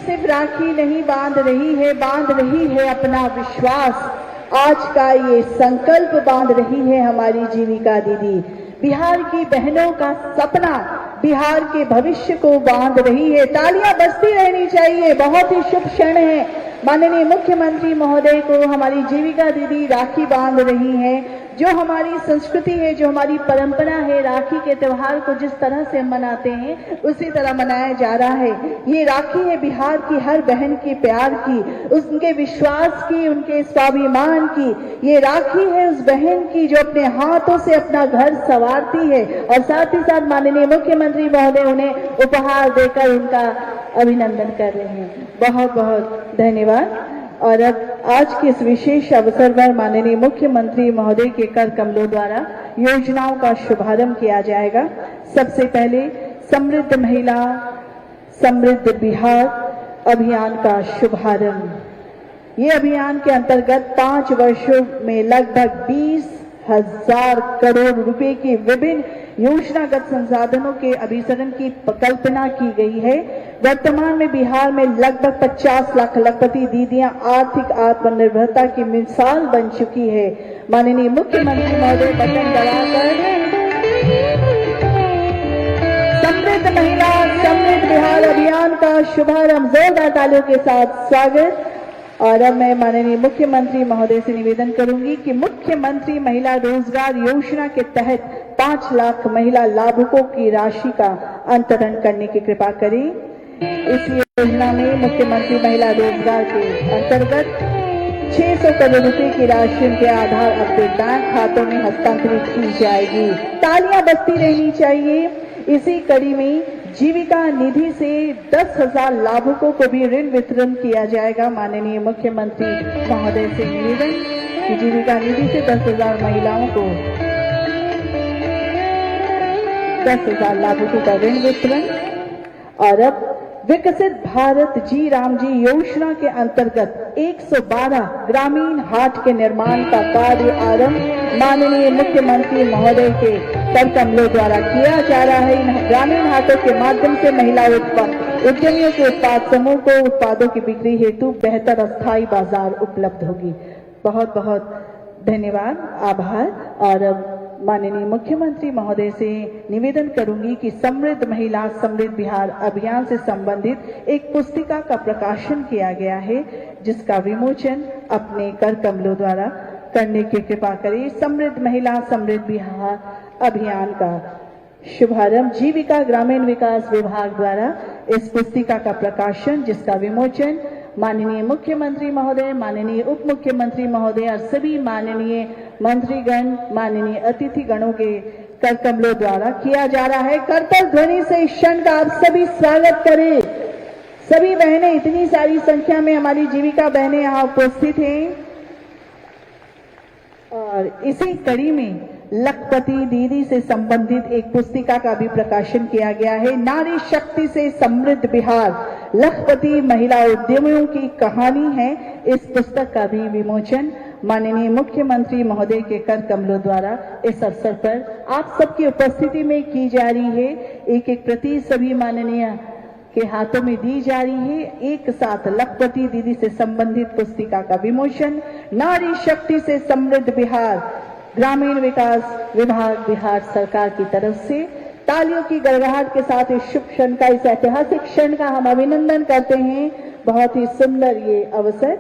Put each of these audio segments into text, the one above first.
सिर्फ राखी नहीं बांध रही है अपना विश्वास। आज का ये संकल्प बांध रही है हमारी जीविका दीदी। बिहार की बहनों का सपना, बिहार के भविष्य को बांध रही है। तालियां बजती रहनी चाहिए। बहुत ही शुभ क्षण है। माननीय मुख्यमंत्री महोदय को हमारी जीविका दीदी राखी बांध रही हैं। जो हमारी संस्कृति है, जो हमारी परंपरा है, राखी के त्योहार को जिस तरह से मनाते हैं उसी तरह मनाया जा रहा है। ये राखी है बिहार की हर बहन की प्यार की, उनके विश्वास की, उनके स्वाभिमान की। ये राखी है उस बहन की जो अपने हाथों से अपना घर संवारती है और साथ ही साथ माननीय मुख्यमंत्री महोदय उन्हें उपहार देकर उनका अभिनंदन कर रहे हैं। बहुत बहुत धन्यवाद। और अब आज के इस विशेष अवसर पर माननीय मुख्यमंत्री महोदय के कर कमलों द्वारा योजनाओं का शुभारंभ किया जाएगा। सबसे पहले समृद्ध महिला समृद्ध बिहार अभियान का शुभारंभ। ये अभियान के अंतर्गत 5 वर्षों में लगभग 20,000 करोड़ रुपए की विभिन्न योजनागत संसाधनों के अभिसरण की कल्पना की गई है। वर्तमान में बिहार में लगभग 50 लाख लखपति दीदियां आर्थिक आत्मनिर्भरता की मिसाल बन चुकी है। माननीय मुख्यमंत्री महोदय बटन दबाकर समृद्ध महिला समृद्ध बिहार अभियान का शुभारंभ जोरदार तालियों के साथ स्वागत। और अब मैं माननीय मुख्यमंत्री महोदय से निवेदन करूंगी कि मुख्यमंत्री महिला रोजगार योजना के तहत 5 लाख महिला लाभुकों की राशि का अंतरण करने की कृपा करें। इस योजना में मुख्यमंत्री महिला रोजगार के अंतर्गत 600 करोड़ रुपए की राशि उनके आधार अपने बैंक खातों में हस्तांतरित की जाएगी। तालियां बजती रहनी चाहिए। इसी कड़ी में जीविका निधि से 10,000 लाभुकों को भी ऋण वितरण किया जाएगा। माननीय मुख्यमंत्री महोदय से निवेदन कि जीविका निधि से 10,000 महिलाओं को 10,000 लाभुकों का ऋण वितरण। और अब विकसित भारत जी राम जी योजना के अंतर्गत 112 ग्रामीण हाट के निर्माण का कार्य आरंभ माननीय मुख्यमंत्री महोदय के कर कमलों द्वारा किया जा रहा है। इन ग्रामीण हाटों के माध्यम से महिला उद्यमियों के उत्पाद समूह को उत्पादों की बिक्री हेतु बेहतर अस्थायी बाजार उपलब्ध होगी। बहुत बहुत धन्यवाद, आभार। और अब माननीय मुख्यमंत्री महोदय से निवेदन करूंगी कि समृद्ध महिला समृद्ध बिहार अभियान से संबंधित एक पुस्तिका का प्रकाशन किया गया है, जिसका विमोचन अपने कर कमलों द्वारा करने की कृपा करें। समृद्ध महिला समृद्ध बिहार अभियान का शुभारंभ जीविका ग्रामीण विकास विभाग द्वारा इस पुस्तिका का प्रकाशन, जिसका विमोचन माननीय मुख्यमंत्री महोदय, माननीय उप मुख्यमंत्री महोदय और सभी माननीय मंत्रीगण, माननीय अतिथि गणों के कर कमलों द्वारा किया जा रहा है। करतल ध्वनि से इस क्षण का आप सभी स्वागत करें। सभी बहनें, इतनी सारी संख्या में हमारी जीविका बहनें यहाँ उपस्थित हैं। और इसी कड़ी में लखपति दीदी से संबंधित एक पुस्तिका का भी प्रकाशन किया गया है। नारी शक्ति से समृद्ध बिहार, लखपति महिला उद्यमियों की कहानी है। इस पुस्तक का भी विमोचन माननीय मुख्यमंत्री महोदय के कर कमलों द्वारा इस अवसर पर आप सबकी उपस्थिति में की जा रही है। एक एक प्रति सभी माननीय के हाथों में दी जा रही है। एक साथ लखपति दीदी से संबंधित पुस्तिका का विमोचन नारी शक्ति से समृद्ध बिहार ग्रामीण विकास विभाग बिहार सरकार की तरफ से। तालियों की गड़गड़ाहट के साथ इस शुभ क्षण का, इस ऐतिहासिक क्षण का हम अभिनंदन करते हैं। बहुत ही सुंदर ये अवसर।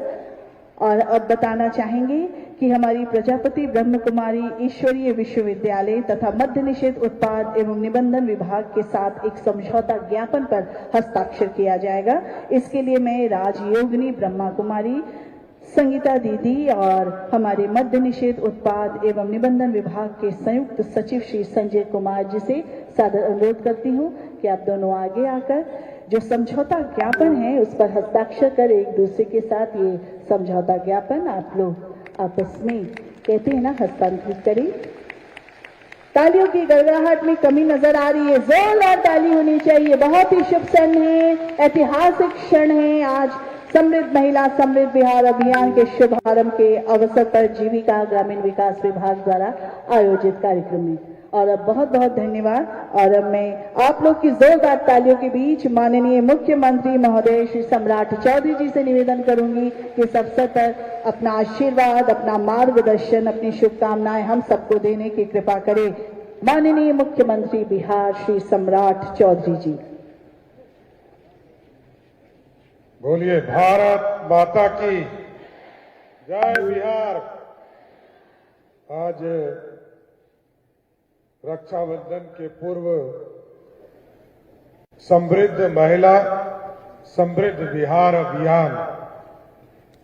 और अब बताना चाहेंगे कि हमारी प्रजापति ब्रह्म कुमारी ईश्वरीय विश्वविद्यालय तथा मद्य निषेध उत्पाद एवं निबंधन विभाग के साथ एक समझौता ज्ञापन पर हस्ताक्षर किया जाएगा। इसके लिए मैं राजयोगिनी ब्रह्मा कुमारी, संगीता दीदी और हमारे मद्य निषेध उत्पाद एवं निबंधन विभाग के संयुक्त सचिव श्री संजय कुमार जी से सादर अनुरोध करती हूँ कि आप दोनों आगे आकर जो समझौता ज्ञापन है उस पर हस्ताक्षर कर एक दूसरे के साथ ये समझौता ज्ञापन आप लोग आपस में कहते हैं ना हस्तांतरित करें। तालियों की गड़गड़ाहट में कमी नजर आ रही है, जोरदार ताली होनी चाहिए। बहुत ही शुभ क्षण है, ऐतिहासिक क्षण है। आज समृद्ध महिला समृद्ध बिहार अभियान के शुभारंभ के अवसर पर जीविका ग्रामीण विकास विभाग द्वारा आयोजित कार्यक्रम में। और बहुत बहुत धन्यवाद। और अब मैं आप लोग की जोरदार तालियों के बीच माननीय मुख्यमंत्री महोदय श्री सम्राट चौधरी जी से निवेदन करूंगी कि इस अवसर पर अपना आशीर्वाद, अपना मार्गदर्शन, अपनी शुभकामनाएं हम सबको देने की कृपा करें। माननीय मुख्यमंत्री बिहार श्री सम्राट चौधरी जी। बोलिए भारत माता की जय। बिहार आज रक्षाबंधन के पूर्व समृद्ध महिला समृद्ध बिहार अभियान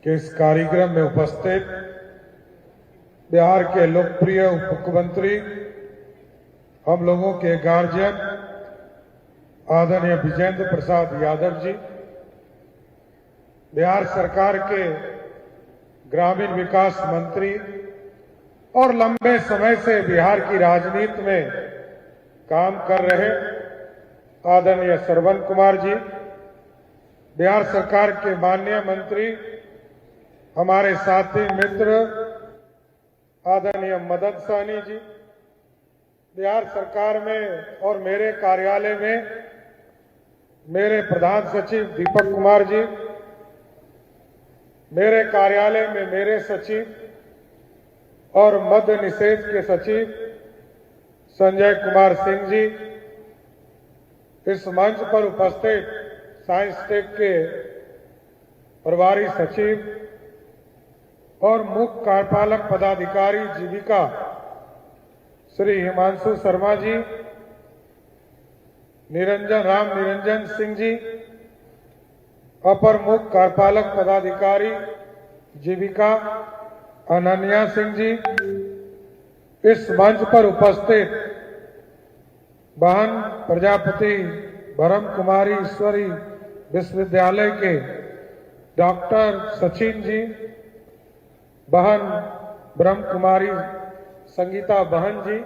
के इस कार्यक्रम में उपस्थित बिहार के लोकप्रिय उप मुख्यमंत्री, हम लोगों के गार्जियन आदरणीय विजेंद्र प्रसाद यादव जी, बिहार सरकार के ग्रामीण विकास मंत्री और लंबे समय से बिहार की राजनीति में काम कर रहे आदरणीय श्रवण कुमार जी, बिहार सरकार के माननीय मंत्री, हमारे साथी मित्र आदरणीय मदन सहनी जी, बिहार सरकार में और मेरे कार्यालय में मेरे प्रधान सचिव दीपक कुमार जी, मेरे कार्यालय में मेरे सचिव और मद्य निषेध के सचिव संजय कुमार सिंह जी, इस मंच पर उपस्थित साइंस टेक के प्रभारी सचिव और मुख्य कार्यपालक पदाधिकारी जीविका श्री हिमांशु शर्मा जी, राम निरंजन सिंह जी, अपर मुख्य कार्यपालक पदाधिकारी जीविका अनन्या सिंह जी, इस मंच पर उपस्थित बहन प्रजापति ब्रह्म कुमारी ईश्वरी विश्वविद्यालय के डॉक्टर सचिन जी, बहन ब्रह्म कुमारी संगीता बहन जी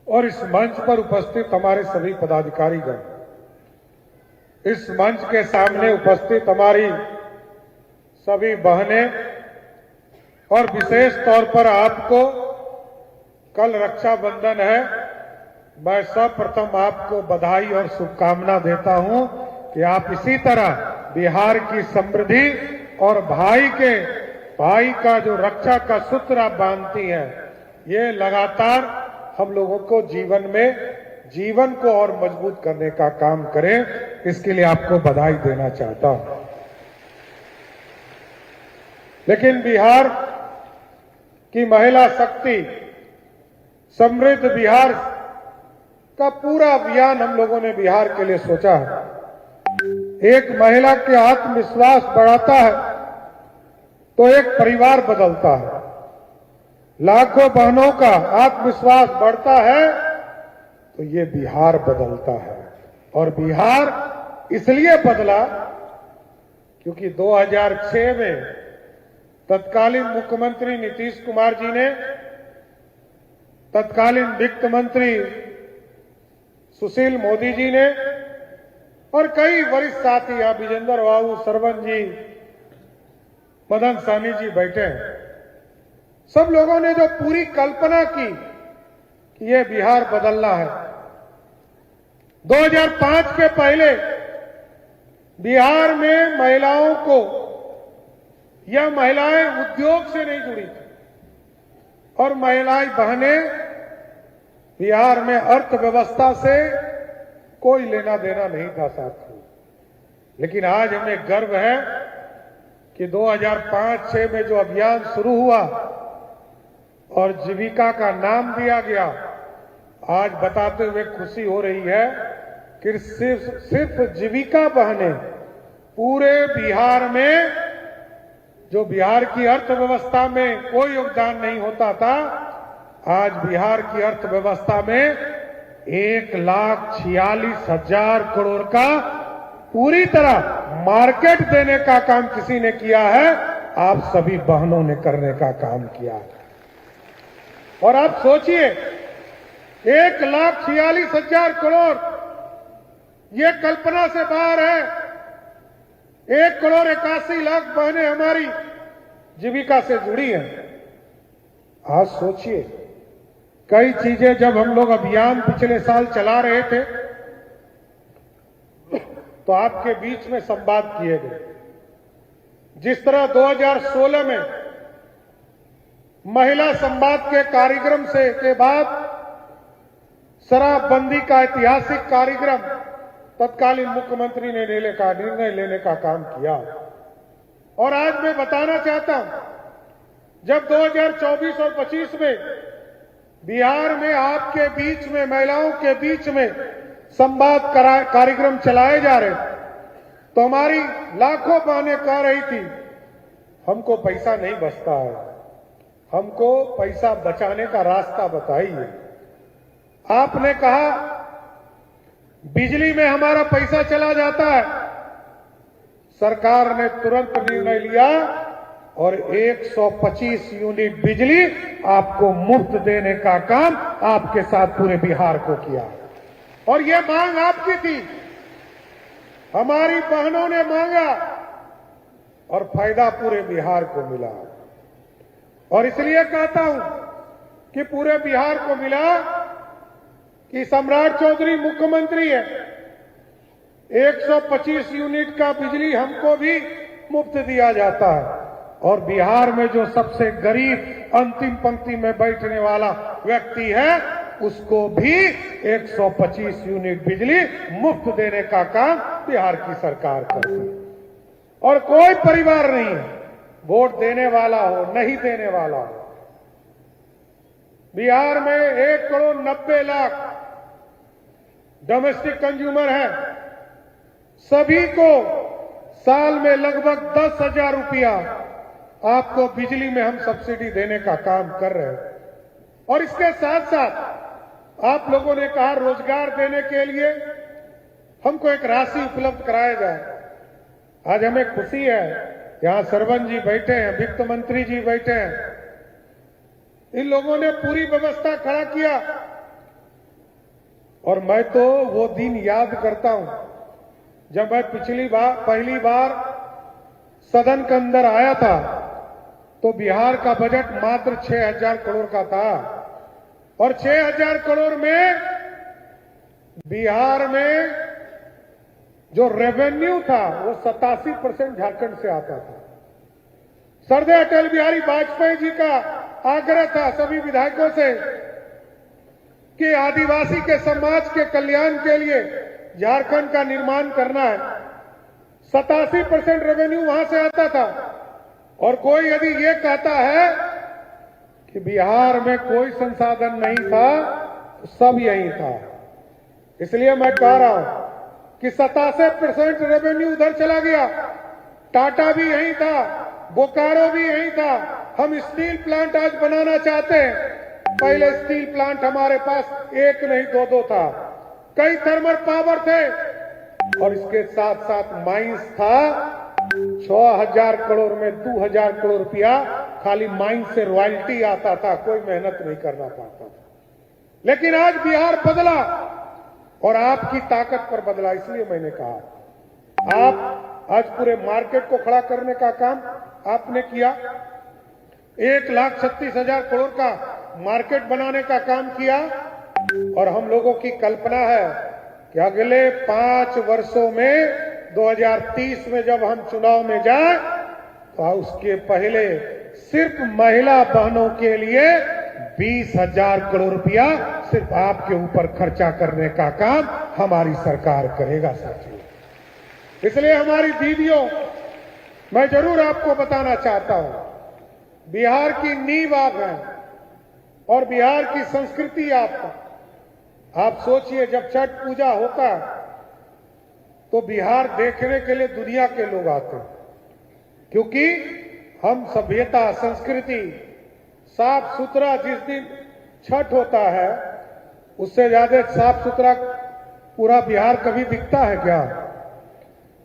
और इस मंच पर उपस्थित हमारे सभी पदाधिकारीगण, इस मंच के सामने उपस्थित हमारी सभी बहनें और विशेष तौर पर आपको, कल रक्षाबंधन है, मैं सर्वप्रथम आपको बधाई और शुभकामना देता हूं कि आप इसी तरह बिहार की समृद्धि और भाई का जो रक्षा का सूत्र आप बांधती हैं, ये लगातार हम लोगों को जीवन को और मजबूत करने का काम करें। इसके लिए आपको बधाई देना चाहता हूं। लेकिन बिहार की महिला शक्ति समृद्ध बिहार का पूरा अभियान हम लोगों ने बिहार के लिए सोचा है। एक महिला के आत्मविश्वास बढ़ाता है तो एक परिवार बदलता है। लाखों बहनों का आत्मविश्वास बढ़ता है तो ये बिहार बदलता है। और बिहार इसलिए बदला क्योंकि 2006 में तत्कालीन मुख्यमंत्री नीतीश कुमार जी ने, तत्कालीन वित्त मंत्री सुशील मोदी जी ने और कई वरिष्ठ साथी, यहां विजेंद्र बाबू, श्रवण जी, मदन सहनी जी बैठे हैं, सब लोगों ने जो पूरी कल्पना की कि ये बिहार बदलना है। 2005 के पहले बिहार में महिलाओं को, यह महिलाएं उद्योग से नहीं जुड़ी थी और महिलाएं बहनें बिहार में अर्थव्यवस्था से कोई लेना देना नहीं था साथियों। लेकिन आज हमें गर्व है कि 2005-06 में जो अभियान शुरू हुआ और जीविका का नाम दिया गया, आज बताते हुए खुशी हो रही है कि सिर्फ जीविका बहनें पूरे बिहार में, जो बिहार की अर्थव्यवस्था में कोई योगदान नहीं होता था, आज बिहार की अर्थव्यवस्था में 1,46,000 करोड़ का पूरी तरह मार्केट देने का काम किसी ने किया है, आप सभी बहनों ने करने का काम किया है। और आप सोचिए 1,46,000 करोड़, ये कल्पना से बाहर है। 1,81,00,000 बहनें हमारी जीविका से जुड़ी हैं। आज सोचिए कई चीजें जब हम लोग अभियान पिछले साल चला रहे थे तो आपके बीच में संवाद किए गए। जिस तरह 2016 में महिला संवाद के कार्यक्रम से के बाद शराबबंदी का ऐतिहासिक कार्यक्रम तत्कालीन मुख्यमंत्री ने निर्णय लेने का काम किया। और आज मैं बताना चाहता हूं, जब 2024 और 25 में बिहार में आपके बीच में, महिलाओं के बीच में संवाद कार्यक्रम चलाए जा रहे, तो हमारी लाखों बहनें कह रही थी हमको पैसा नहीं बचता है, हमको पैसा बचाने का रास्ता बताइए। आपने कहा बिजली में हमारा पैसा चला जाता है, सरकार ने तुरंत निर्णय लिया और 125 यूनिट बिजली आपको मुफ्त देने का काम आपके साथ पूरे बिहार को किया। और ये मांग आपकी थी, हमारी बहनों ने मांगा और फायदा पूरे बिहार को मिला। और इसलिए कहता हूं कि पूरे बिहार को मिला कि सम्राट चौधरी मुख्यमंत्री है, 125 यूनिट का बिजली हमको भी मुफ्त दिया जाता है। और बिहार में जो सबसे गरीब अंतिम पंक्ति में बैठने वाला व्यक्ति है उसको भी 125 यूनिट बिजली मुफ्त देने का काम बिहार की सरकार करती है। और कोई परिवार नहीं है, वोट देने वाला हो नहीं देने वाला हो, बिहार में 1,90,00,000 डोमेस्टिक कंज्यूमर है, सभी को साल में लगभग 10,000 रुपया आपको बिजली में हम सब्सिडी देने का काम कर रहे हैं। और इसके साथ साथ आप लोगों ने कहा रोजगार देने के लिए हमको एक राशि उपलब्ध कराया जाए। आज हमें खुशी है, यहां सरवन जी बैठे हैं, वित्त मंत्री जी बैठे हैं, इन लोगों ने पूरी व्यवस्था खड़ा किया। और मैं तो वो दिन याद करता हूं जब मैं पहली बार सदन के अंदर आया था तो बिहार का बजट मात्र 6,000 करोड़ का था। और 6,000 करोड़ में बिहार में जो रेवेन्यू था वो 87% झारखंड से आता था। सरदार अटल बिहारी वाजपेयी जी का आग्रह था सभी विधायकों से कि आदिवासी के समाज के कल्याण के लिए झारखंड का निर्माण करना है। 87% रेवेन्यू वहां से आता था। और कोई यदि ये कहता है कि बिहार में कोई संसाधन नहीं था तो सब यही था। इसलिए मैं कह रहा हूं कि 87% रेवेन्यू उधर चला गया। टाटा भी यही था, बोकारो भी यही था। हम स्टील प्लांट आज बनाना चाहते हैं, पहले स्टील प्लांट हमारे पास एक नहीं दो था, कई थर्मल पावर थे। और इसके साथ साथ माइंस था, 6,000 करोड़ में 2,000 करोड़ रुपया खाली माइंस से रॉयल्टी आता था, कोई मेहनत नहीं करना पड़ता था। लेकिन आज बिहार बदला और आपकी ताकत पर बदला। इसलिए मैंने कहा आप आज पूरे मार्केट को खड़ा करने का काम आपने किया, 1,36,000 करोड़ का मार्केट बनाने का काम किया। और हम लोगों की कल्पना है कि अगले 5 वर्षों में 2030 में जब हम चुनाव में जाएं तो उसके पहले सिर्फ महिला बहनों के लिए 20,000 करोड़ रुपया सिर्फ आपके ऊपर खर्चा करने का काम हमारी सरकार करेगा साथियों। इसलिए हमारी दीदियों, मैं जरूर आपको बताना चाहता हूं, बिहार की नींव आप हैं और बिहार की संस्कृति आप सोचिए, जब छठ पूजा होता है तो बिहार देखने के लिए दुनिया के लोग आते हैं, क्योंकि हम सभ्यता, संस्कृति, साफ सुथरा, जिस दिन छठ होता है उससे ज्यादा साफ सुथरा पूरा बिहार कभी दिखता है क्या?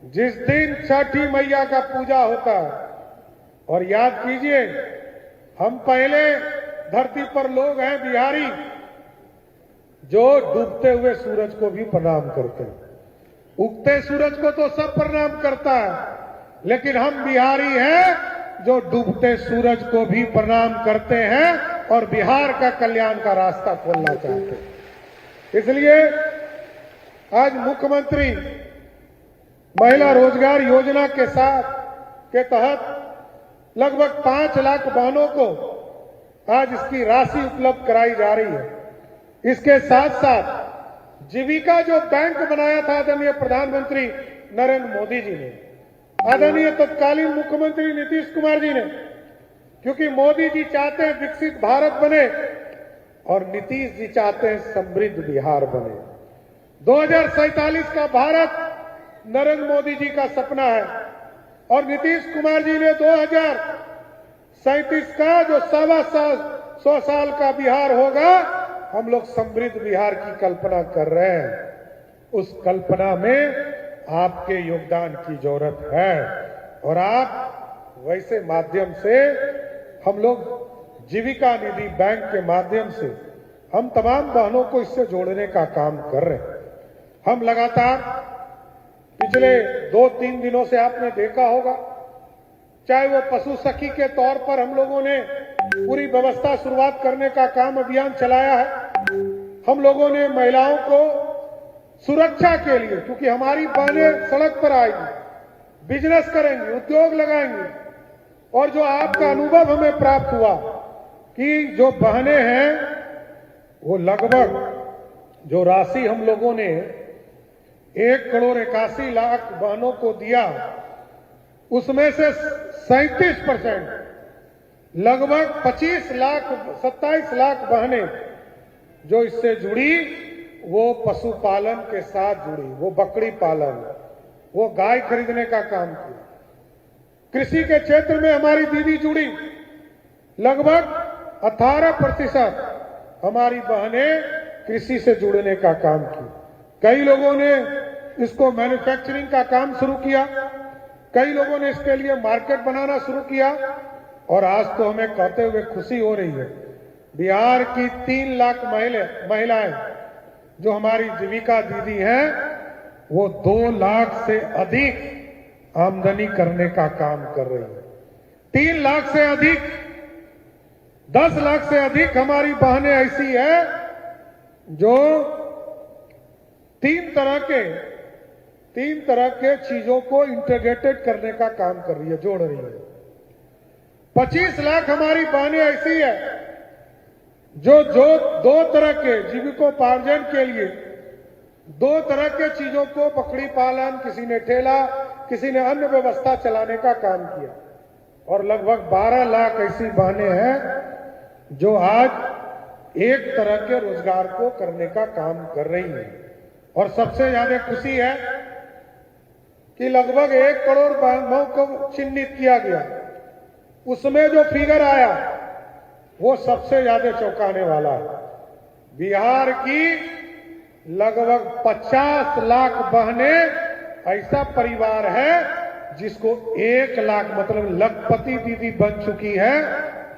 जिस दिन छठी मैया का पूजा होता है, और याद कीजिए हम पहले धरती पर लोग हैं बिहारी जो डूबते हुए सूरज को भी प्रणाम करते हैं। उगते सूरज को तो सब प्रणाम करता है, लेकिन हम बिहारी हैं जो डूबते सूरज को भी प्रणाम करते हैं और बिहार का कल्याण का रास्ता खोलना चाहते हैं। इसलिए आज मुख्यमंत्री महिला रोजगार योजना के तहत लगभग 5 लाख बहनों को आज इसकी राशि उपलब्ध कराई जा रही है। इसके साथ साथ जीविका जो बैंक बनाया था आदरणीय प्रधानमंत्री नरेंद्र मोदी जी ने, आदरणीय तत्कालीन मुख्यमंत्री नीतीश कुमार जी ने, क्योंकि मोदी जी चाहते हैं विकसित भारत बने और नीतीश जी चाहते हैं समृद्ध बिहार बने। 2047 का भारत नरेंद्र मोदी जी का सपना है और नीतीश कुमार जी ने 2037 का जो 100 साल का बिहार होगा, हम लोग समृद्ध बिहार की कल्पना कर रहे हैं। उस कल्पना में आपके योगदान की जरूरत है और आप वैसे माध्यम से हम लोग जीविका निधि बैंक के माध्यम से हम तमाम बहनों को इससे जोड़ने का काम कर रहे हैं। हम लगातार पिछले 2-3 दिनों से आपने देखा होगा, चाहे वो पशु सखी के तौर पर हम लोगों ने पूरी व्यवस्था शुरुआत करने का काम अभियान चलाया है। हम लोगों ने महिलाओं को सुरक्षा के लिए, क्योंकि हमारी बहनें सड़क पर आएंगी, बिजनेस करेंगी, उद्योग लगाएंगी, और जो आपका अनुभव हमें प्राप्त हुआ कि जो बहनें हैं वो लगभग जो राशि हम लोगों ने 1,81,00,000 बहनों को दिया, उसमें से 37% लगभग 27 लाख बहनें जो इससे जुड़ी, वो पशुपालन के साथ जुड़ी, वो बकरी पालन, वो गाय खरीदने का काम किया। कृषि के क्षेत्र में हमारी दीदी जुड़ी, लगभग 18% हमारी बहनें कृषि से जुड़ने का काम की। कई लोगों ने इसको मैन्युफैक्चरिंग का काम शुरू किया, कई लोगों ने इसके लिए मार्केट बनाना शुरू किया और आज तो हमें कहते हुए खुशी हो रही है, बिहार की 3 लाख महिलाएं जो हमारी जीविका दीदी हैं, वो 2 लाख से अधिक आमदनी करने का काम कर रही है। 3 लाख से अधिक, 10 लाख से अधिक हमारी बहनें ऐसी है जो तीन तरह के चीजों को इंटीग्रेटेड करने का काम कर रही है, जोड़ रही है। 25 लाख हमारी बहनें ऐसी है जो 2 तरह के जीविकोपार्जन के लिए 2 तरह के चीजों को, बकरी पालन, किसी ने ठेला, किसी ने अन्य व्यवस्था चलाने का काम किया, और लगभग 12 लाख ऐसी बहनें हैं जो आज एक तरह के रोजगार को करने का काम कर रही हैं। और सबसे ज्यादा खुशी है कि लगभग 1 करोड़ बहनों को चिन्हित किया गया, उसमें जो फिगर आया वो सबसे ज्यादा चौंकाने वाला है। बिहार की लगभग 50 लाख बहनें ऐसा परिवार है जिसको 1 लाख मतलब लखपति दीदी बन चुकी है।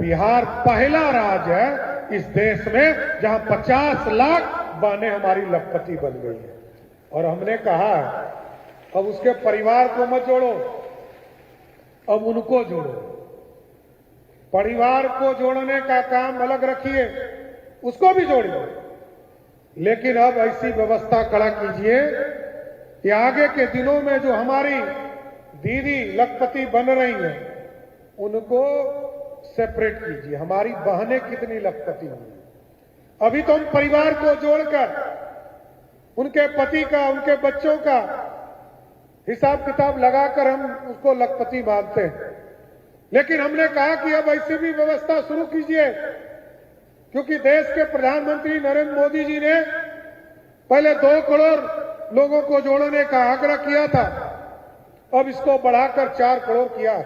बिहार पहला राज्य है इस देश में जहां 50 लाख बहनें हमारी लखपति बन गई है। और हमने कहा अब उसके परिवार को मत जोड़ो, अब उनको जोड़ो। परिवार को जोड़ने का काम अलग रखिए, उसको भी जोड़िए, लेकिन अब ऐसी व्यवस्था खड़ा कीजिए कि आगे के दिनों में जो हमारी दीदी लखपति बन रही हैं उनको सेपरेट कीजिए। हमारी बहनें कितनी लखपति हुई, अभी तो हम परिवार को जोड़कर उनके पति का, उनके बच्चों का हिसाब किताब लगाकर हम उसको लखपति मानते हैं, लेकिन हमने कहा कि अब ऐसी भी व्यवस्था शुरू कीजिए, क्योंकि देश के प्रधानमंत्री नरेंद्र मोदी जी ने पहले 2 करोड़ लोगों को जोड़ने का आग्रह किया था, अब इसको बढ़ाकर 4 करोड़ किया।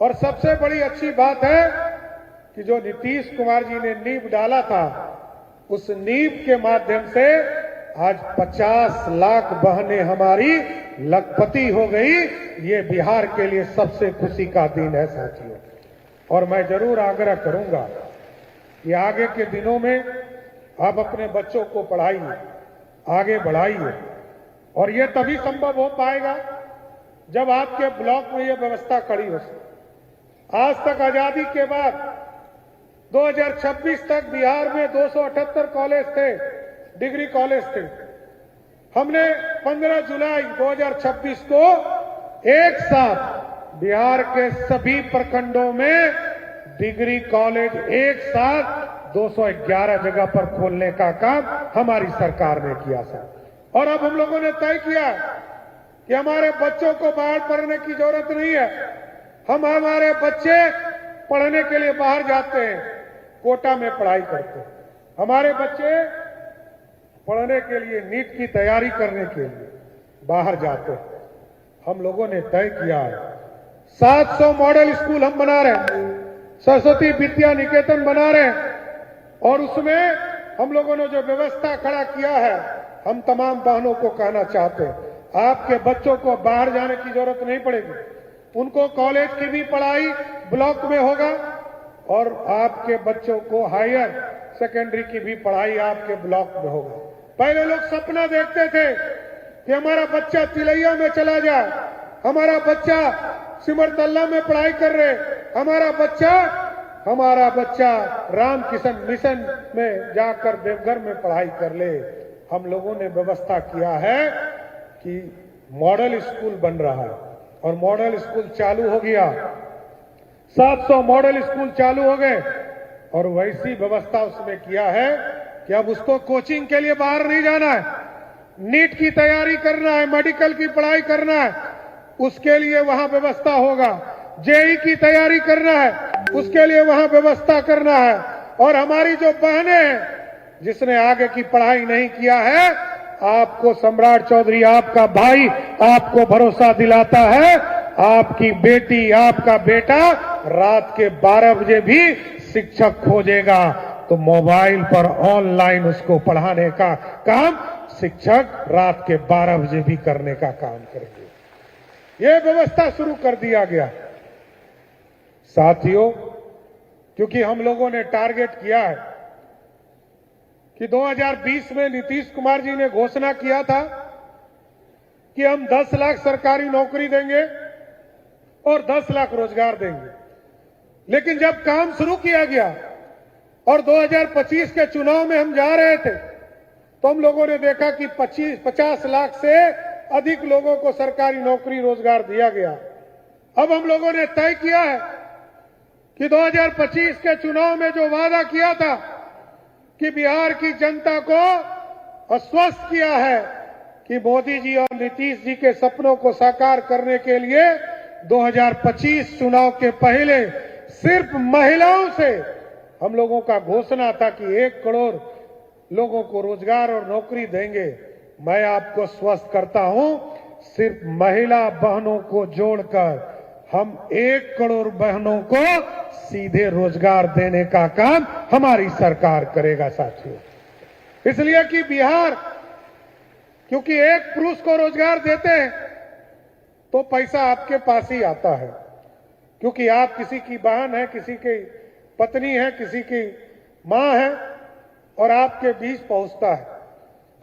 और सबसे बड़ी अच्छी बात है कि जो नीतीश कुमार जी ने नींव डाला था, उस नींव के माध्यम से आज 50 लाख बहनें हमारी लखपति हो गई। ये बिहार के लिए सबसे खुशी का दिन है साथियों। और मैं जरूर आग्रह करूंगा कि आगे के दिनों में आप अपने बच्चों को पढ़ाइए, आगे बढ़ाइए, और ये तभी संभव हो पाएगा जब आपके ब्लॉक में ये व्यवस्था खड़ी हो। आज तक आजादी के बाद 2026 तक बिहार में 278 कॉलेज थे, डिग्री कॉलेज थे। हमने 15 जुलाई 2026 को एक साथ बिहार के सभी प्रखंडों में डिग्री कॉलेज एक साथ 211 जगह पर खोलने का काम हमारी सरकार ने किया सर। और अब हम लोगों ने तय किया कि हमारे बच्चों को बाहर पढ़ने की जरूरत नहीं है। हम हमारे बच्चे पढ़ने के लिए बाहर जाते हैं, कोटा में पढ़ाई करते हैं। हमारे बच्चे पढ़ने के लिए, नीट की तैयारी करने के लिए बाहर जाते हैं। हम लोगों ने तय किया है 700 मॉडल स्कूल हम बना रहे हैं, सरस्वती विद्या निकेतन बना रहे हैं। और उसमें हम लोगों ने जो व्यवस्था खड़ा किया है, हम तमाम बहनों को कहना चाहते हैं, आपके बच्चों को बाहर जाने की जरूरत नहीं पड़ेगी। उनको कॉलेज की भी पढ़ाई ब्लॉक में होगा और आपके बच्चों को हायर सेकेंडरी की भी पढ़ाई आपके ब्लॉक में होगा। पहले लोग सपना देखते थे कि हमारा बच्चा तिलैया में चला जाए, हमारा बच्चा सिमरतल्ला में पढ़ाई कर रहे, हमारा बच्चा रामकिशन मिशन में जाकर देवघर में पढ़ाई कर ले। हम लोगों ने व्यवस्था किया है कि मॉडल स्कूल बन रहा है और मॉडल स्कूल चालू हो गया। 700 मॉडल स्कूल चालू हो गए और वैसी व्यवस्था उसमें किया है कि अब उसको कोचिंग के लिए बाहर नहीं जाना है, नीट की तैयारी करना है, मेडिकल की पढ़ाई करना है, उसके लिए वहां व्यवस्था होगा। जेई की तैयारी करना है, उसके लिए वहां व्यवस्था करना है। और हमारी जो बहनें हैं जिसने आगे की पढ़ाई नहीं किया है, आपको सम्राट चौधरी, आपका भाई आपको भरोसा दिलाता है, आपकी बेटी, आपका बेटा रात के 12 बजे भी शिक्षक खोजेगा तो मोबाइल पर ऑनलाइन उसको पढ़ाने का काम शिक्षक रात के 12 बजे भी करने का काम करेंगे। ये व्यवस्था शुरू कर दिया गया। साथियों, क्योंकि हम लोगों ने टारगेट किया है कि 2020 में नीतीश कुमार जी ने घोषणा किया था कि हम 10 लाख सरकारी नौकरी देंगे और 10 लाख रोजगार देंगे। लेकिन जब काम शुरू किया गया और 2025 के चुनाव में हम जा रहे थे तो हम लोगों ने देखा कि 50 लाख से अधिक लोगों को सरकारी नौकरी रोजगार दिया गया। अब हम लोगों ने तय किया है कि 2025 के चुनाव में जो वादा किया था कि बिहार की जनता को आश्वस्त किया है कि मोदी जी और नीतीश जी के सपनों को साकार करने के लिए 2025 चुनाव के पहले सिर्फ महिलाओं से हम लोगों का घोषणा था कि 1 करोड़ लोगों को रोजगार और नौकरी देंगे। मैं आपको स्वस्थ करता हूं, सिर्फ महिला बहनों को जोड़कर हम 1 करोड़ बहनों को सीधे रोजगार देने का काम हमारी सरकार करेगा साथियों। इसलिए कि बिहार, क्योंकि एक पुरुष को रोजगार देते हैं तो पैसा आपके पास ही आता है, क्योंकि आप किसी की बहन है, किसी की पत्नी है, किसी की मां है और आपके बीच पहुंचता है।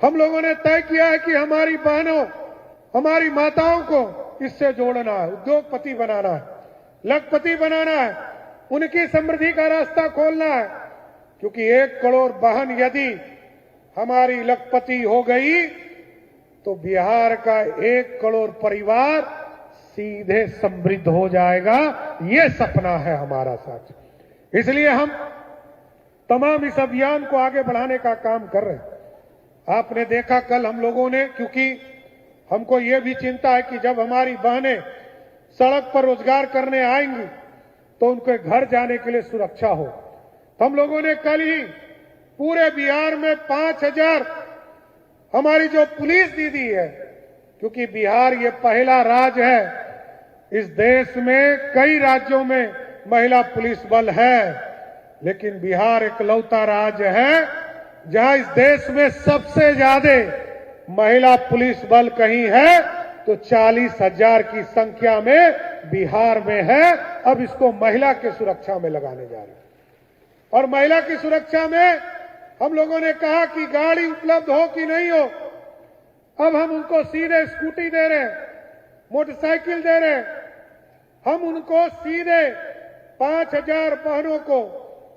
हम लोगों ने तय किया है कि हमारी बहनों, हमारी माताओं को इससे जोड़ना है, उद्योगपति बनाना है, लखपति बनाना है, उनकी समृद्धि का रास्ता खोलना है। क्योंकि 1 करोड़ बहन यदि हमारी लखपति हो गई तो बिहार का 1 करोड़ परिवार सीधे समृद्ध हो जाएगा। ये सपना है हमारा साथ। इसलिए हम तमाम इस अभियान को आगे बढ़ाने का काम कर रहे हैं। आपने देखा कल हम लोगों ने, क्योंकि हमको ये भी चिंता है कि जब हमारी बहनें सड़क पर रोजगार करने आएंगी तो उनके घर जाने के लिए सुरक्षा हो, तो हम लोगों ने कल ही पूरे बिहार में 5000 हमारी जो पुलिस दीदी है, क्योंकि बिहार ये पहला राज्य है, इस देश में कई राज्यों में महिला पुलिस बल है, लेकिन बिहार इकलौता राज्य है जहां इस देश में सबसे ज्यादा महिला पुलिस बल कहीं है तो 40,000 की संख्या में बिहार में है। अब इसको महिला के सुरक्षा में लगाने जा रहे हैं। और महिला की सुरक्षा में हम लोगों ने कहा कि गाड़ी उपलब्ध हो कि नहीं हो, अब हम उनको सीधे स्कूटी दे रहे हैं, मोटरसाइकिल दे रहे हैं। हम उनको सीधे 5000 बहनों को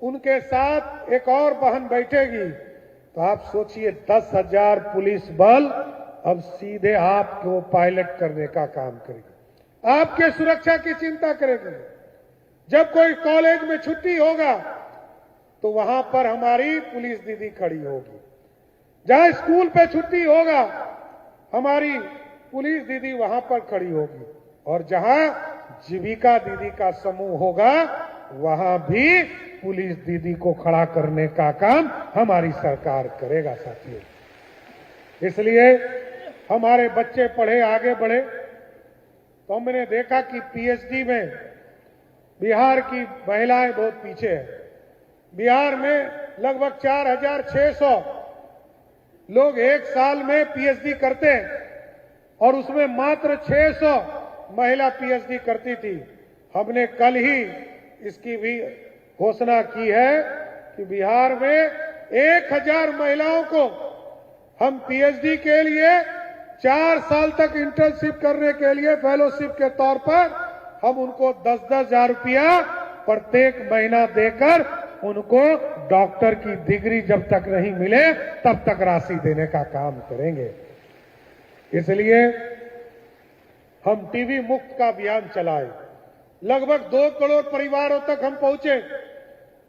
उनके साथ एक और बहन बैठेगी, तो आप सोचिए 10,000 पुलिस बल अब सीधे आपको पायलट करने का काम करेगी, आपके सुरक्षा की चिंता करेगी। जब कोई कॉलेज में छुट्टी होगा तो वहां पर हमारी पुलिस दीदी खड़ी होगी, जहां स्कूल पे छुट्टी होगा हमारी पुलिस दीदी वहां पर खड़ी होगी, और जहां जीविका दीदी का समूह होगा वहां भी पुलिस दीदी को खड़ा करने का काम हमारी सरकार करेगा साथियों। इसलिए हमारे बच्चे पढ़े आगे बढ़े, तो हमने देखा कि पीएचडी में बिहार की महिलाएं बहुत पीछे है। बिहार में लगभग 4,600 लोग एक साल में पीएचडी करते हैं और उसमें मात्र 600 महिला पीएचडी करती थी। हमने कल ही इसकी भी घोषणा की है कि बिहार में 1,000 महिलाओं को हम पीएचडी के लिए 4 साल तक इंटर्नशिप करने के लिए फेलोशिप के तौर पर हम उनको 10-10 हजार रुपया प्रत्येक महीना देकर उनको डॉक्टर की डिग्री जब तक नहीं मिले तब तक राशि देने का काम करेंगे। इसलिए हम टीबी मुक्त का अभियान चलाए। लगभग 2 करोड़ परिवारों तक हम पहुंचे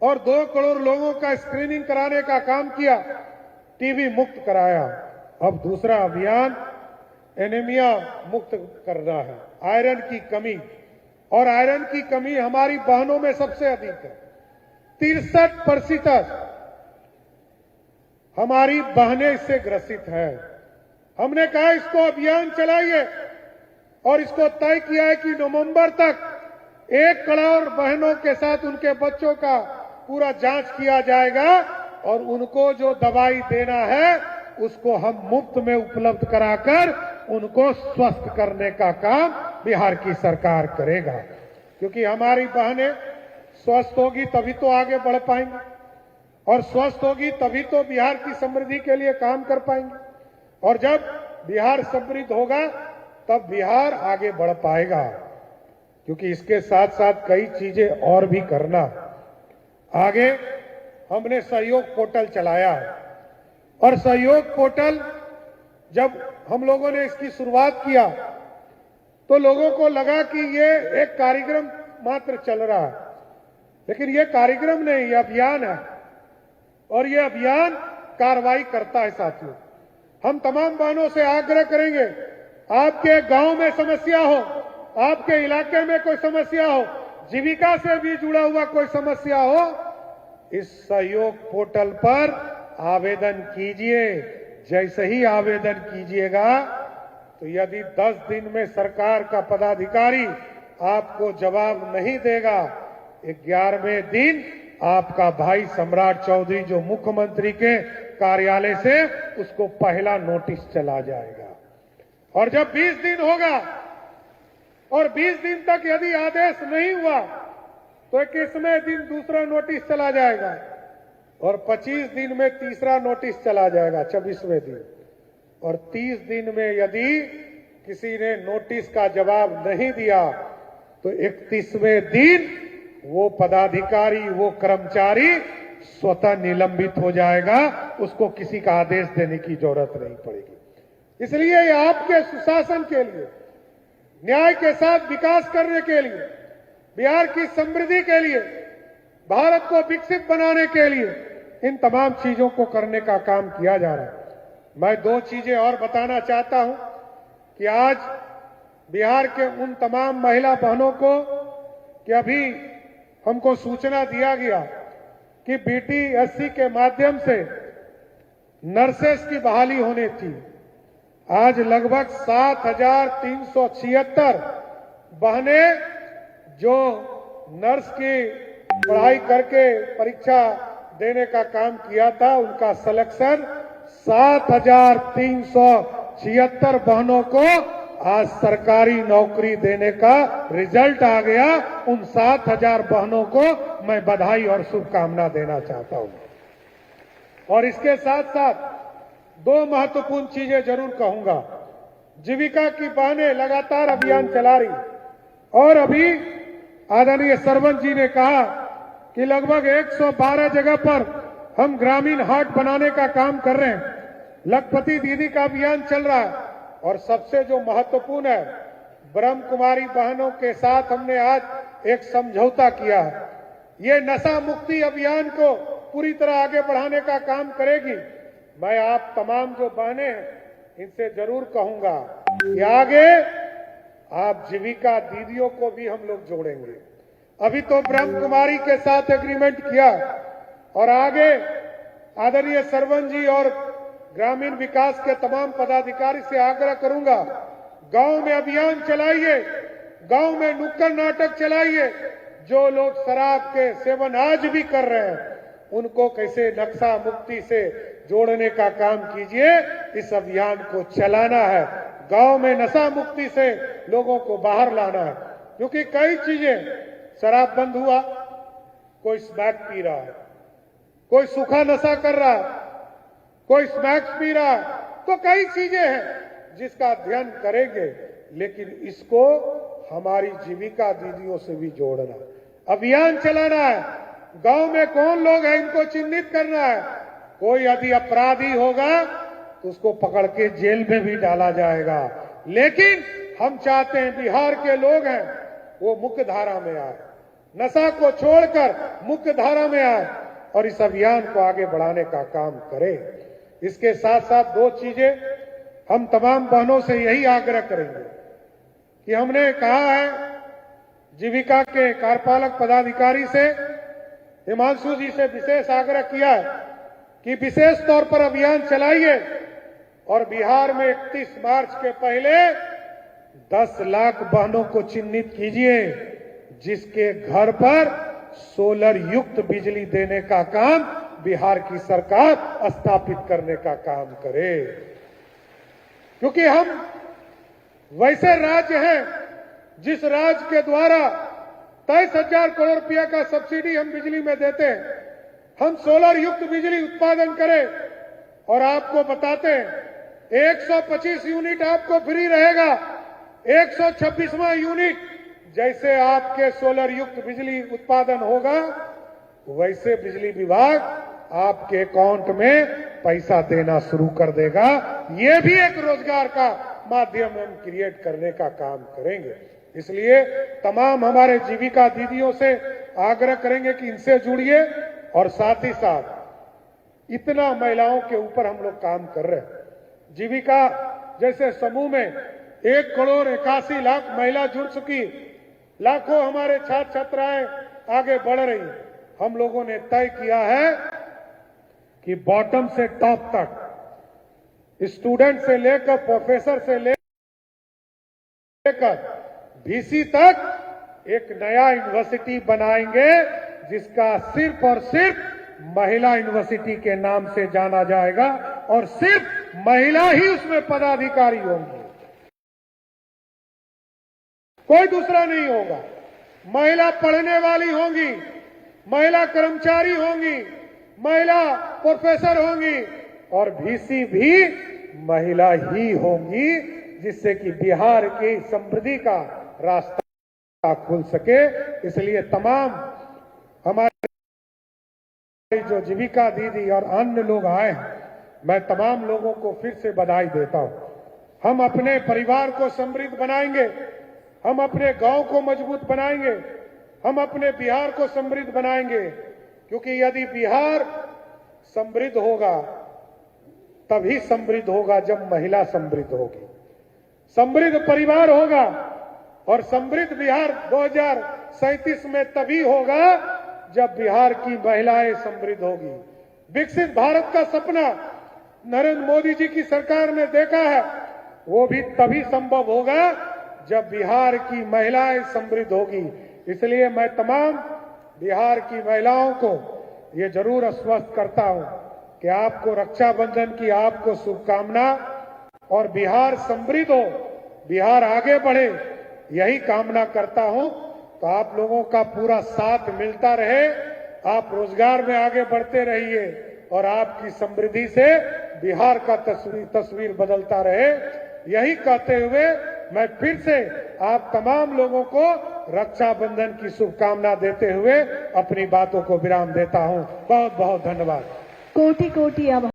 और 2 करोड़ लोगों का स्क्रीनिंग कराने का काम किया, टीबी मुक्त कराया। अब दूसरा अभियान एनीमिया मुक्त करना है, आयरन की कमी, और आयरन की कमी हमारी बहनों में सबसे अधिक है। 63% हमारी बहनें इससे ग्रसित हैं। हमने कहा इसको अभियान चलाइए और इसको तय किया है कि नवंबर तक 1 करोड़ बहनों के साथ उनके बच्चों का पूरा जांच किया जाएगा और उनको जो दवाई देना है उसको हम मुफ्त में उपलब्ध कराकर उनको स्वस्थ करने का काम बिहार की सरकार करेगा। क्योंकि हमारी बहनें स्वस्थ होगी तभी तो आगे बढ़ पाएंगी, और स्वस्थ होगी तभी तो बिहार की समृद्धि के लिए काम कर पाएंगे, और जब बिहार समृद्ध होगा तब बिहार आगे बढ़ पाएगा। क्योंकि इसके साथ साथ कई चीजें और भी करना। आगे हमने सहयोग पोर्टल चलाया है, और सहयोग पोर्टल जब हम लोगों ने इसकी शुरुआत किया तो लोगों को लगा कि ये एक कार्यक्रम मात्र चल रहा है, लेकिन ये कार्यक्रम नहीं, ये अभियान है, और ये अभियान कार्रवाई करता है साथियों। हम तमाम बहनों से आग्रह करेंगे, आपके गांव में समस्या हो, आपके इलाके में कोई समस्या हो, जीविका से भी जुड़ा हुआ कोई समस्या हो, इस सहयोग पोर्टल पर आवेदन कीजिए। जैसे ही आवेदन कीजिएगा तो यदि 10 दिन में सरकार का पदाधिकारी आपको जवाब नहीं देगा, 11वें दिन आपका भाई सम्राट चौधरी जो मुख्यमंत्री के कार्यालय से उसको पहला नोटिस चला जाएगा, और जब 20 दिन होगा और 20 दिन तक यदि आदेश नहीं हुआ तो 21वें दिन दूसरा नोटिस चला जाएगा, और 25 दिन में तीसरा नोटिस चला जाएगा 24वें दिन, और 30 दिन में यदि किसी ने नोटिस का जवाब नहीं दिया तो 31वें दिन वो पदाधिकारी, वो कर्मचारी स्वतः निलंबित हो जाएगा, उसको किसी का आदेश देने की जरूरत नहीं पड़ेगी। इसलिए ये आपके सुशासन के लिए, न्याय के साथ विकास करने के लिए, बिहार की समृद्धि के लिए, भारत को विकसित बनाने के लिए इन तमाम चीजों को करने का काम किया जा रहा है। मैं 2 चीजें और बताना चाहता हूं कि आज बिहार के उन तमाम महिला बहनों को कि अभी हमको सूचना दिया गया कि बीटीएससी के माध्यम से नर्सेस की बहाली होनी थी। आज लगभग 7,376 बहनें जो नर्स की पढ़ाई करके परीक्षा देने का काम किया था, उनका सिलेक्शन 7,376 बहनों को आज सरकारी नौकरी देने का रिजल्ट आ गया। उन 7,000 बहनों को मैं बधाई और शुभकामना देना चाहता हूं। और इसके साथ साथ 2 महत्वपूर्ण चीजें जरूर कहूंगा। जीविका की बहनें लगातार अभियान चला रही, और अभी आदरणीय सरवण जी ने कहा कि लगभग 112 जगह पर हम ग्रामीण हाट बनाने का काम कर रहे हैं। लखपति दीदी का अभियान चल रहा है और सबसे जो महत्वपूर्ण है, ब्रह्म कुमारी बहनों के साथ हमने आज एक समझौता किया है। ये नशा मुक्ति अभियान को पूरी तरह आगे बढ़ाने का काम करेगी। मैं आप तमाम जो बहनें हैं इनसे जरूर कहूंगा कि आगे आप जीविका दीदियों को भी हम लोग जोड़ेंगे। अभी तो ब्रह्म कुमारी के साथ एग्रीमेंट किया और आगे आदरणीय सरवन जी और ग्रामीण विकास के तमाम पदाधिकारी से आग्रह करूंगा, गांव में अभियान चलाइए, गांव में नुक्कड़ नाटक चलाइए। जो लोग शराब के सेवन आज भी कर रहे हैं उनको कैसे नशा मुक्ति से जोड़ने का काम कीजिए। इस अभियान को चलाना है, गांव में नशा मुक्ति से लोगों को बाहर लाना है। क्योंकि कई चीजें, शराब बंद हुआ, कोई स्मैक पी रहा है, कोई सूखा नशा कर रहा है, कोई स्मैक्स पी रहा है, तो कई चीजें हैं जिसका अध्ययन करेंगे, लेकिन इसको हमारी जीविका दीदियों से भी जोड़ना, अभियान चलाना है। गांव में कौन लोग हैं इनको चिन्हित करना है। कोई यदि अपराधी होगा तो उसको पकड़ के जेल में भी डाला जाएगा, लेकिन हम चाहते हैं बिहार के लोग हैं वो मुख्य धारा में आए, नशा को छोड़कर मुख्य धारा में आए और इस अभियान को आगे बढ़ाने का काम करें। इसके साथ साथ दो चीजें हम तमाम बहनों से यही आग्रह करेंगे कि हमने कहा है जीविका के कार्यपालक पदाधिकारी से, हिमांशु जी से विशेष आग्रह किया है कि विशेष तौर पर अभियान चलाइए और बिहार में 31 मार्च के पहले 10 लाख बहनों को चिन्हित कीजिए जिसके घर पर सोलर युक्त बिजली देने का काम बिहार की सरकार स्थापित करने का काम करे। क्योंकि हम वैसे राज्य हैं जिस राज्य के द्वारा 23,000 करोड़ रुपया का सब्सिडी हम बिजली में देते हैं। हम सोलर युक्त बिजली उत्पादन करें और आपको बताते हैं 125 यूनिट आपको फ्री रहेगा। 126वां यूनिट जैसे आपके सोलर युक्त बिजली उत्पादन होगा वैसे बिजली विभाग आपके अकाउंट में पैसा देना शुरू कर देगा। ये भी एक रोजगार का माध्यम हम क्रिएट करने का काम करेंगे। इसलिए तमाम हमारे जीविका दीदियों से आग्रह करेंगे कि इनसे जुड़िए और साथ ही साथ इतना महिलाओं के ऊपर हम लोग काम कर रहे हैं। जीविका जैसे समूह में 1,81,00,000 महिला जुड़ चुकी, लाखों हमारे छात्र छात्राएं आगे बढ़ रही। हम लोगों ने तय किया है कि बॉटम से टॉप तक, स्टूडेंट से लेकर प्रोफेसर से लेकर VC तक एक नया यूनिवर्सिटी बनाएंगे जिसका सिर्फ और सिर्फ महिला यूनिवर्सिटी के नाम से जाना जाएगा और सिर्फ महिला ही उसमें पदाधिकारी होंगी, कोई दूसरा नहीं होगा। महिला पढ़ने वाली होंगी, महिला कर्मचारी होंगी, महिला प्रोफेसर होंगी और VC भी महिला ही होंगी, जिससे कि बिहार की समृद्धि का रास्ता खुल सके। इसलिए तमाम हमारे जो जीविका दीदी और अन्य लोग आए हैं, मैं तमाम लोगों को फिर से बधाई देता हूं। हम अपने परिवार को समृद्ध बनाएंगे, हम अपने गांव को मजबूत बनाएंगे, हम अपने बिहार को समृद्ध बनाएंगे। क्योंकि यदि बिहार समृद्ध होगा तभी समृद्ध होगा जब महिला समृद्ध होगी, समृद्ध परिवार होगा और समृद्ध बिहार 2037 में तभी होगा जब बिहार की महिलाएं समृद्ध होगी। विकसित भारत का सपना नरेंद्र मोदी जी की सरकार ने देखा है, वो भी तभी संभव होगा जब बिहार की महिलाएं समृद्ध होगी। इसलिए मैं तमाम बिहार की महिलाओं को ये जरूर आश्वस्त करता हूं कि आपको रक्षाबंधन की आपको शुभकामना और बिहार समृद्ध हो, बिहार आगे बढ़े, यही कामना करता हूं। तो आप लोगों का पूरा साथ मिलता रहे, आप रोजगार में आगे बढ़ते रहिए और आपकी समृद्धि से बिहार का तस्वीर बदलता रहे। यही कहते हुए मैं फिर से आप तमाम लोगों को रक्षाबंधन की शुभकामना देते हुए अपनी बातों को विराम देता हूं। बहुत बहुत धन्यवाद। कोटि कोटि आभार।